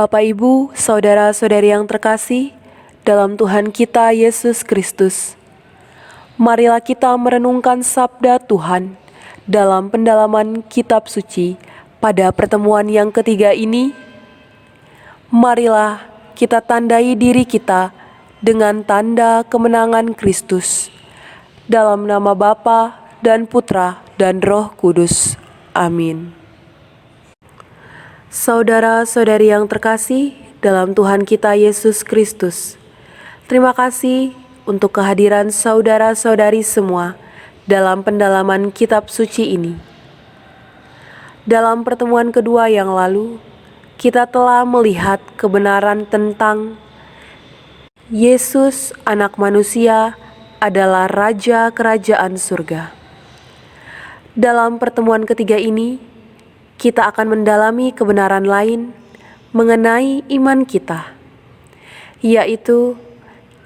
Bapak, Ibu, saudara-saudari yang terkasih, dalam Tuhan kita Yesus Kristus, marilah kita merenungkan sabda Tuhan dalam pendalaman kitab suci pada pertemuan yang ketiga ini. Marilah kita tandai diri kita dengan tanda kemenangan Kristus, dalam nama Bapa dan Putra dan Roh Kudus. Amin. Saudara-saudari yang terkasih dalam Tuhan kita Yesus Kristus, terima kasih untuk kehadiran saudara-saudari semua dalam pendalaman kitab suci ini. Dalam pertemuan kedua yang lalu, kita telah melihat kebenaran tentang Yesus, Anak Manusia, adalah Raja Kerajaan Surga. Dalam pertemuan ketiga ini, kita akan mendalami kebenaran lain mengenai iman kita, yaitu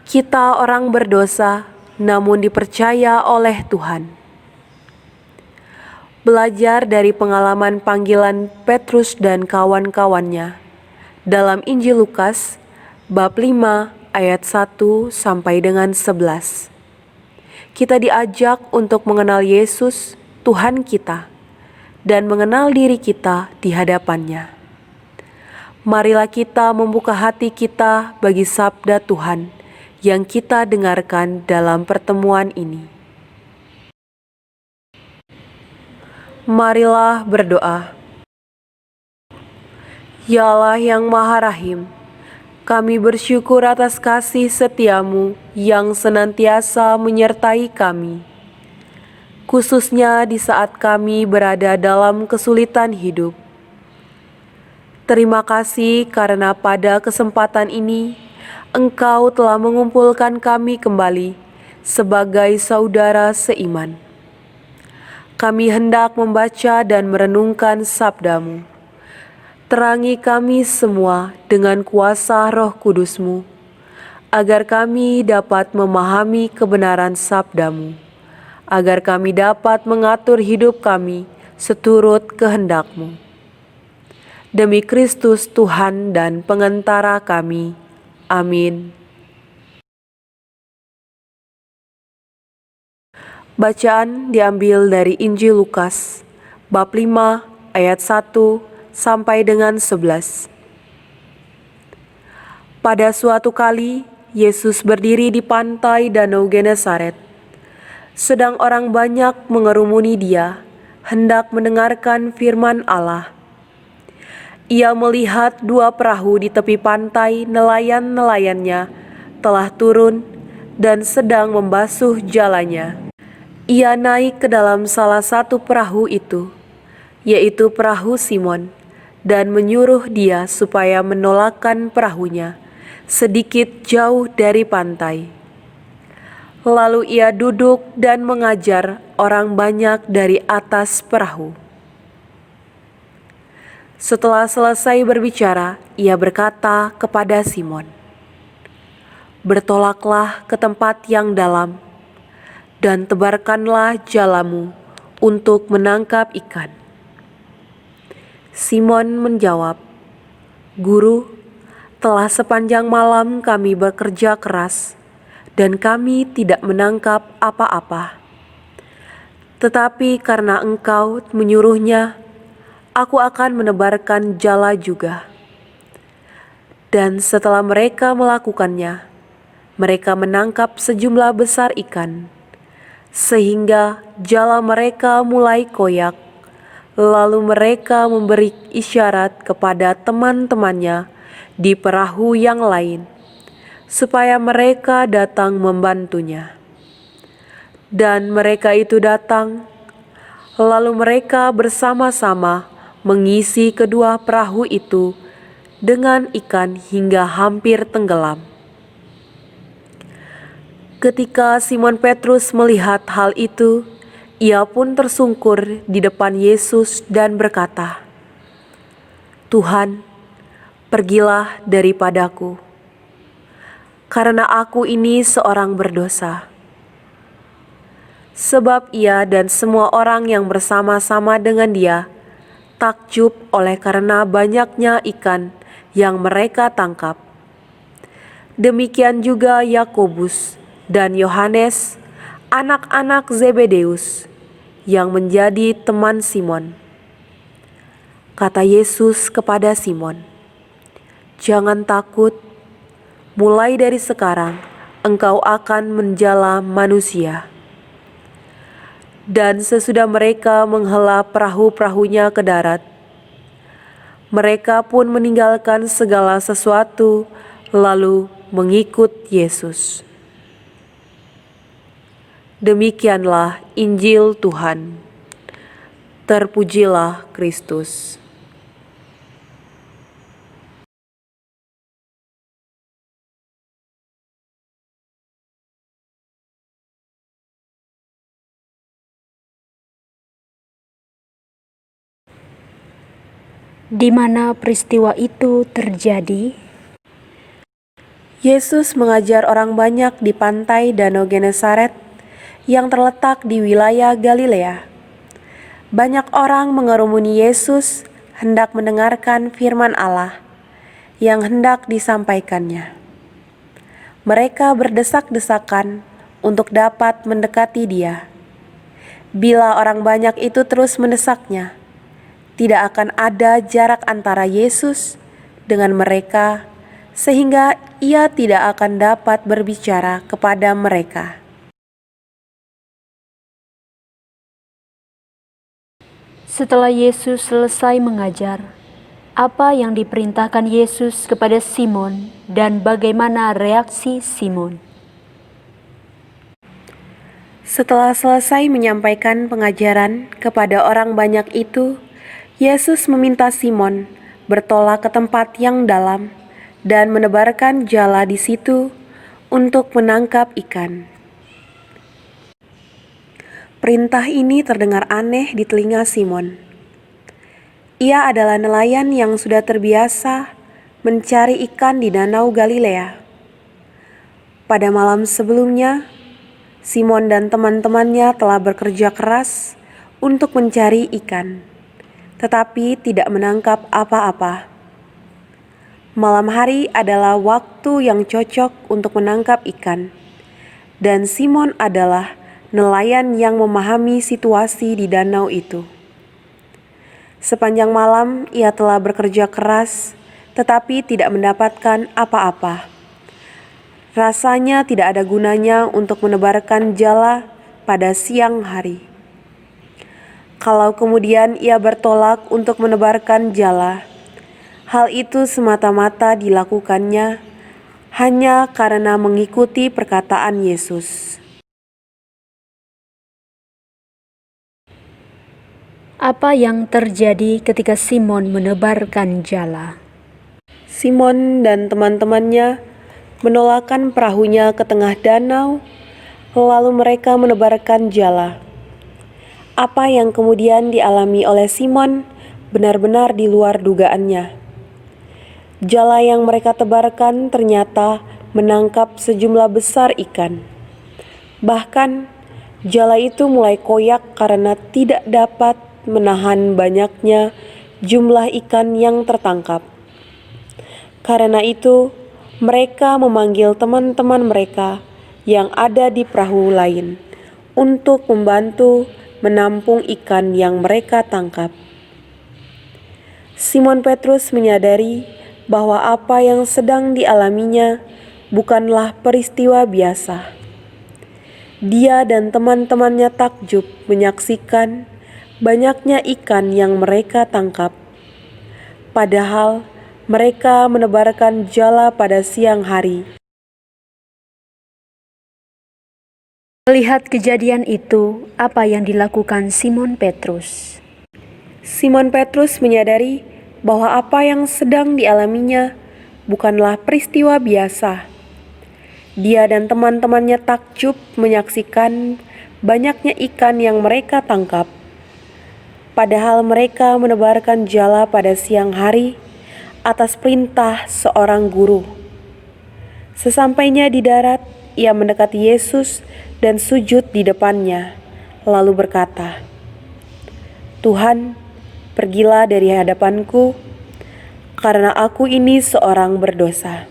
kita orang berdosa namun dipercaya oleh Tuhan. Belajar dari pengalaman panggilan Petrus dan kawan-kawannya dalam Injil Lukas bab 5 ayat 1 sampai dengan 11. Kita diajak untuk mengenal Yesus, Tuhan kita, dan mengenal diri kita di hadapannya. Marilah kita membuka hati kita bagi sabda Tuhan yang kita dengarkan dalam pertemuan ini. Marilah berdoa. Ya Allah yang Maha Rahim, kami bersyukur atas kasih setiamu yang senantiasa menyertai kami, khususnya di saat kami berada dalam kesulitan hidup. Terima kasih karena pada kesempatan ini Engkau telah mengumpulkan kami kembali sebagai saudara seiman. Kami hendak membaca dan merenungkan sabda-Mu. Terangi kami semua dengan kuasa Roh Kudus-Mu, agar kami dapat memahami kebenaran sabda-Mu, agar kami dapat mengatur hidup kami seturut kehendak-Mu. Demi Kristus Tuhan dan Pengantara kami. Amin. Bacaan diambil dari Injil Lukas, bab 5 ayat 1 sampai dengan 11. Pada suatu kali, Yesus berdiri di pantai Danau Genesaret. Sedang orang banyak mengerumuni Dia, hendak mendengarkan firman Allah. Ia melihat dua perahu di tepi pantai, nelayan-nelayannya telah turun dan sedang membasuh jalannya. Ia naik ke dalam salah satu perahu itu, yaitu perahu Simon, dan menyuruh dia supaya menolakkan perahunya sedikit jauh dari pantai. Lalu ia duduk dan mengajar orang banyak dari atas perahu. Setelah selesai berbicara, ia berkata kepada Simon, "Bertolaklah ke tempat yang dalam, dan tebarkanlah jalamu untuk menangkap ikan." Simon menjawab, "Guru, telah sepanjang malam kami bekerja keras, dan kami tidak menangkap apa-apa. Tetapi karena Engkau menyuruhnya, aku akan menebarkan jala juga." Dan setelah mereka melakukannya, mereka menangkap sejumlah besar ikan, sehingga jala mereka mulai koyak. Lalu mereka memberi isyarat kepada teman-temannya di perahu yang lain, supaya mereka datang membantunya. Dan mereka itu datang, lalu mereka bersama-sama mengisi kedua perahu itu dengan ikan hingga hampir tenggelam. Ketika Simon Petrus melihat hal itu, ia pun tersungkur di depan Yesus dan berkata, "Tuhan, pergilah daripadaku, karena aku ini seorang berdosa." Sebab ia dan semua orang yang bersama-sama dengan dia takjub oleh karena banyaknya ikan yang mereka tangkap. Demikian juga Yakobus dan Yohanes, anak-anak Zebedeus, yang menjadi teman Simon. Kata Yesus kepada Simon, "Jangan takut, mulai dari sekarang engkau akan menjala manusia." Dan sesudah mereka menghela perahu-perahunya ke darat, mereka pun meninggalkan segala sesuatu lalu mengikut Yesus. Demikianlah Injil Tuhan. Terpujilah Kristus. Di mana peristiwa itu terjadi? Yesus mengajar orang banyak di pantai Danau Genesaret yang terletak di wilayah Galilea. Banyak orang mengerumuni Yesus hendak mendengarkan firman Allah yang hendak disampaikannya. Mereka berdesak-desakan untuk dapat mendekati Dia. Bila orang banyak itu terus mendesaknya, tidak akan ada jarak antara Yesus dengan mereka, sehingga Ia tidak akan dapat berbicara kepada mereka. Setelah Yesus selesai mengajar, apa yang diperintahkan Yesus kepada Simon dan bagaimana reaksi Simon? Setelah selesai menyampaikan pengajaran kepada orang banyak itu, Yesus meminta Simon bertolak ke tempat yang dalam dan menebarkan jala di situ untuk menangkap ikan. Perintah ini terdengar aneh di telinga Simon. Ia adalah nelayan yang sudah terbiasa mencari ikan di Danau Galilea. Pada malam sebelumnya, Simon dan teman-temannya telah bekerja keras untuk mencari ikan, tetapi tidak menangkap apa-apa. Malam hari adalah waktu yang cocok untuk menangkap ikan, dan Simon adalah nelayan yang memahami situasi di danau itu. Sepanjang malam ia telah bekerja keras, tetapi tidak mendapatkan apa-apa. Rasanya tidak ada gunanya untuk menebarkan jala pada siang hari. Kalau kemudian ia bertolak untuk menebarkan jala, hal itu semata-mata dilakukannya hanya karena mengikuti perkataan Yesus. Apa yang terjadi ketika Simon menebarkan jala? Simon dan teman-temannya menolakkan perahunya ke tengah danau, lalu mereka menebarkan jala. Apa yang kemudian dialami oleh Simon benar-benar di luar dugaannya. Jala yang mereka tebarkan ternyata menangkap sejumlah besar ikan. Bahkan, jala itu mulai koyak karena tidak dapat menahan banyaknya jumlah ikan yang tertangkap. Karena itu, mereka memanggil teman-teman mereka yang ada di perahu lain untuk membantu menampung ikan yang mereka tangkap. Simon Petrus menyadari bahwa apa yang sedang dialaminya bukanlah peristiwa biasa. Dia dan teman-temannya takjub menyaksikan banyaknya ikan yang mereka tangkap. Padahal mereka menebarkan jala pada siang hari. Melihat kejadian itu, apa yang dilakukan Simon Petrus? Simon Petrus menyadari bahwa apa yang sedang dialaminya bukanlah peristiwa biasa. Dia dan teman-temannya takjub menyaksikan banyaknya ikan yang mereka tangkap. Padahal mereka menebarkan jala pada siang hari atas perintah seorang guru. Sesampainya di darat, ia mendekati Yesus dan sujud di depannya, lalu berkata, "Tuhan, pergilah dari hadapanku. karena aku ini seorang berdosa.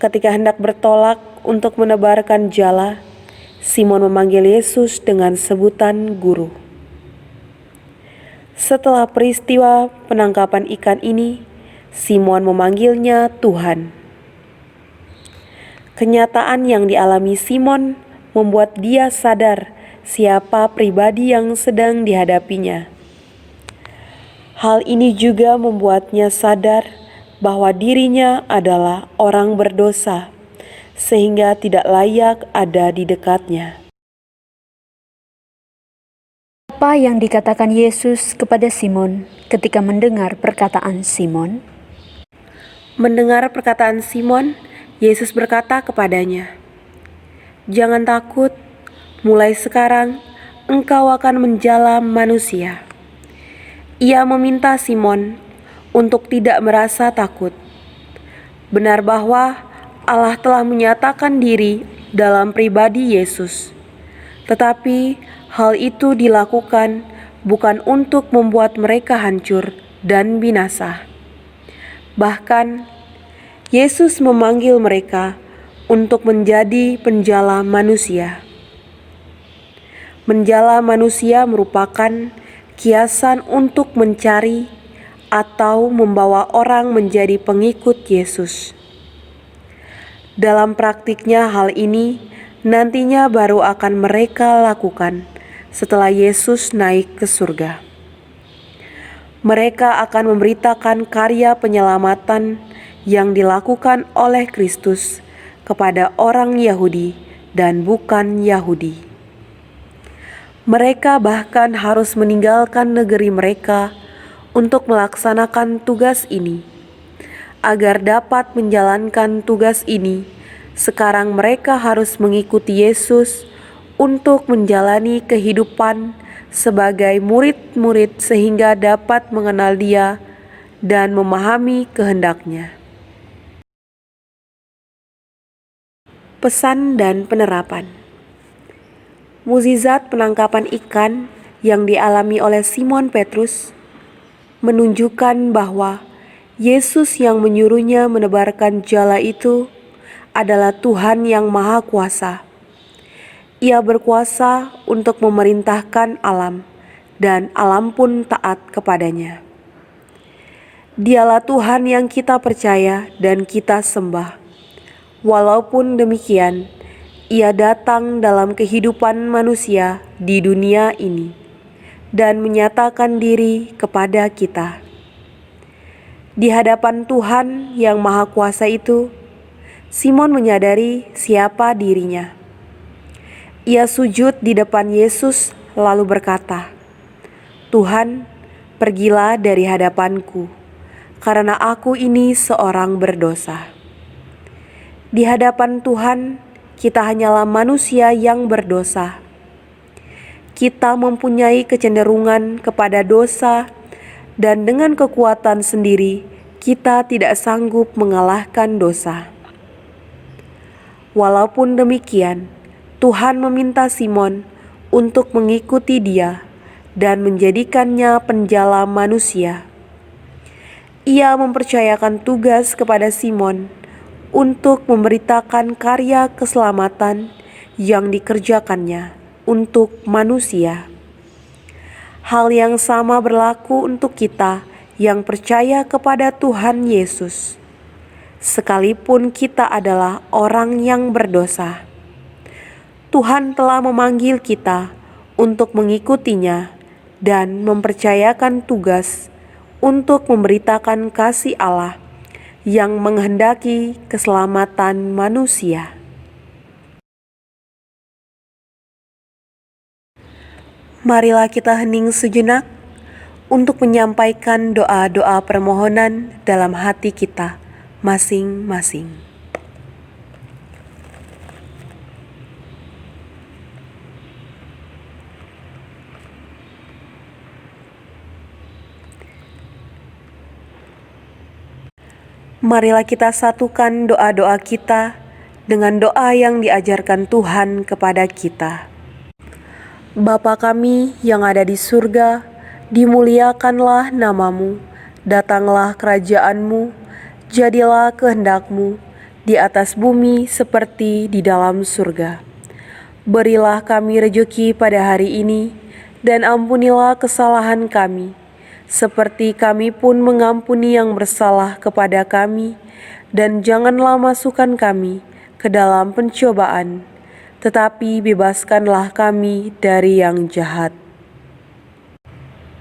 Ketika hendak bertolak untuk menebarkan jala, Simon memanggil Yesus dengan sebutan guru. Setelah peristiwa penangkapan ikan ini, Simon memanggilnya Tuhan. Kenyataan yang dialami Simon membuat dia sadar siapa pribadi yang sedang dihadapinya. Hal ini juga membuatnya sadar bahwa dirinya adalah orang berdosa, sehingga tidak layak ada di dekatnya. Apa yang dikatakan Yesus kepada Simon ketika mendengar perkataan Simon? Mendengar perkataan Simon, Yesus berkata kepadanya, "Jangan takut, mulai sekarang engkau akan menjala manusia." Ia meminta Simon untuk tidak merasa takut. Benar bahwa Allah telah menyatakan diri dalam pribadi Yesus, tetapi hal itu dilakukan bukan untuk membuat mereka hancur dan binasa. Bahkan, Yesus memanggil mereka untuk menjadi penjala manusia. Menjala manusia merupakan kiasan untuk mencari atau membawa orang menjadi pengikut Yesus. Dalam praktiknya hal ini nantinya baru akan mereka lakukan setelah Yesus naik ke surga. Mereka akan memberitakan karya penyelamatan yang dilakukan oleh Kristus kepada orang Yahudi dan bukan Yahudi. Mereka bahkan harus meninggalkan negeri mereka untuk melaksanakan tugas ini. Agar dapat menjalankan tugas ini, sekarang mereka harus mengikuti Yesus untuk menjalani kehidupan sebagai murid-murid sehingga dapat mengenal Dia dan memahami kehendak-Nya. Pesan dan penerapan. Mukjizat penangkapan ikan yang dialami oleh Simon Petrus menunjukkan bahwa Yesus yang menyuruhnya menebarkan jala itu adalah Tuhan yang Maha Kuasa. Ia berkuasa untuk memerintahkan alam, dan alam pun taat kepadanya. Dialah Tuhan yang kita percaya dan kita sembah. Walaupun demikian, Ia datang dalam kehidupan manusia di dunia ini dan menyatakan diri kepada kita. Di hadapan Tuhan yang Maha Kuasa itu, Simon menyadari siapa dirinya. Ia sujud di depan Yesus lalu berkata, "Tuhan, pergilah dari hadapanku, karena aku ini seorang berdosa." Di hadapan Tuhan, kita hanyalah manusia yang berdosa. Kita mempunyai kecenderungan kepada dosa, dan dengan kekuatan sendiri, kita tidak sanggup mengalahkan dosa. Walaupun demikian, Tuhan meminta Simon untuk mengikuti Dia dan menjadikannya penjala manusia. Ia mempercayakan tugas kepada Simon untuk memberitakan karya keselamatan yang dikerjakannya untuk manusia. Hal yang sama berlaku untuk kita yang percaya kepada Tuhan Yesus, sekalipun kita adalah orang yang berdosa. Tuhan telah memanggil kita untuk mengikutinya dan mempercayakan tugas untuk memberitakan kasih Allah yang menghendaki keselamatan manusia. Marilah kita hening sejenak untuk menyampaikan doa-doa permohonan dalam hati kita masing-masing. Marilah kita satukan doa-doa kita dengan doa yang diajarkan Tuhan kepada kita. Bapa kami yang ada di surga, dimuliakanlah namamu, Datanglah kerajaan-Mu, jadilah kehendak-Mu di atas bumi seperti di dalam surga. Berilah kami rejeki pada hari ini, dan ampunilah kesalahan kami, seperti kami pun mengampuni yang bersalah kepada kami, dan janganlah masukkan kami ke dalam pencobaan, tetapi bebaskanlah kami dari yang jahat.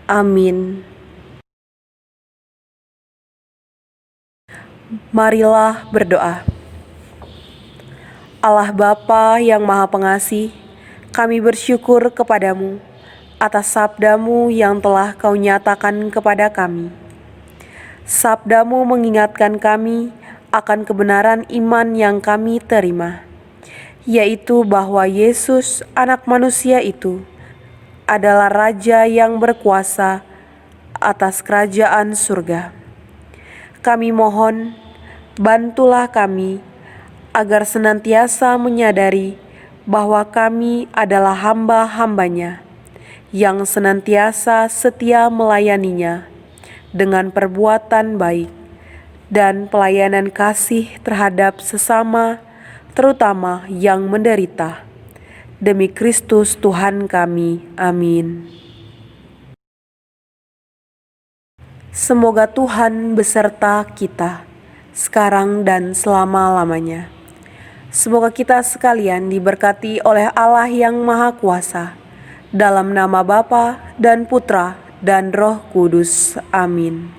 Amin. Marilah berdoa. Allah Bapa yang Maha Pengasih, kami bersyukur kepadamu atas sabda-Mu yang telah Kau nyatakan kepada kami. Sabda-Mu mengingatkan kami akan kebenaran iman yang kami terima, yaitu bahwa Yesus, Anak Manusia itu, adalah Raja yang berkuasa atas kerajaan surga. Kami mohon, bantulah kami agar senantiasa menyadari bahwa kami adalah hamba-hambanya yang senantiasa setia melayaninya dengan perbuatan baik dan pelayanan kasih terhadap sesama, terutama yang menderita. Demi Kristus Tuhan kami. Amin. Semoga Tuhan beserta kita, sekarang dan selama-lamanya. Semoga kita sekalian diberkati oleh Allah yang Maha Kuasa, dalam nama Bapa dan Putra dan Roh Kudus. Amin.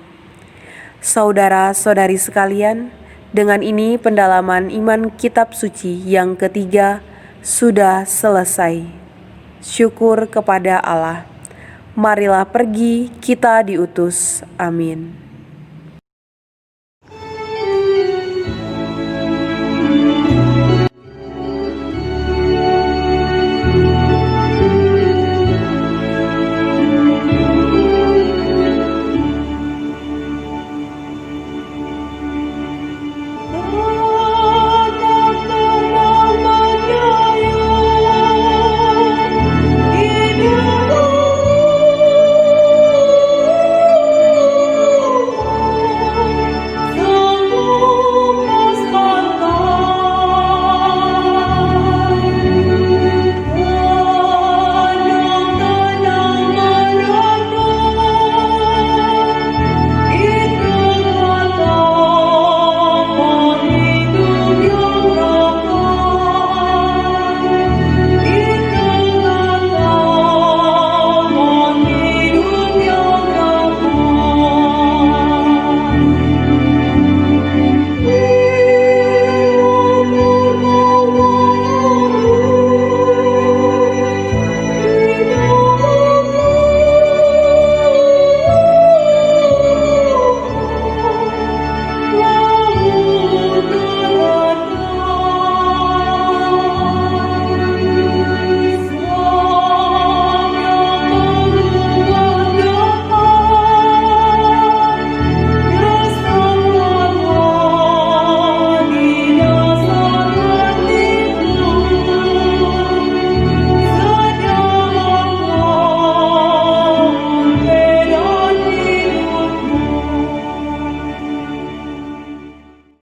Saudara-saudari sekalian, dengan ini pendalaman iman kitab suci yang ketiga sudah selesai. Syukur kepada Allah. Marilah pergi, kita diutus. Amin.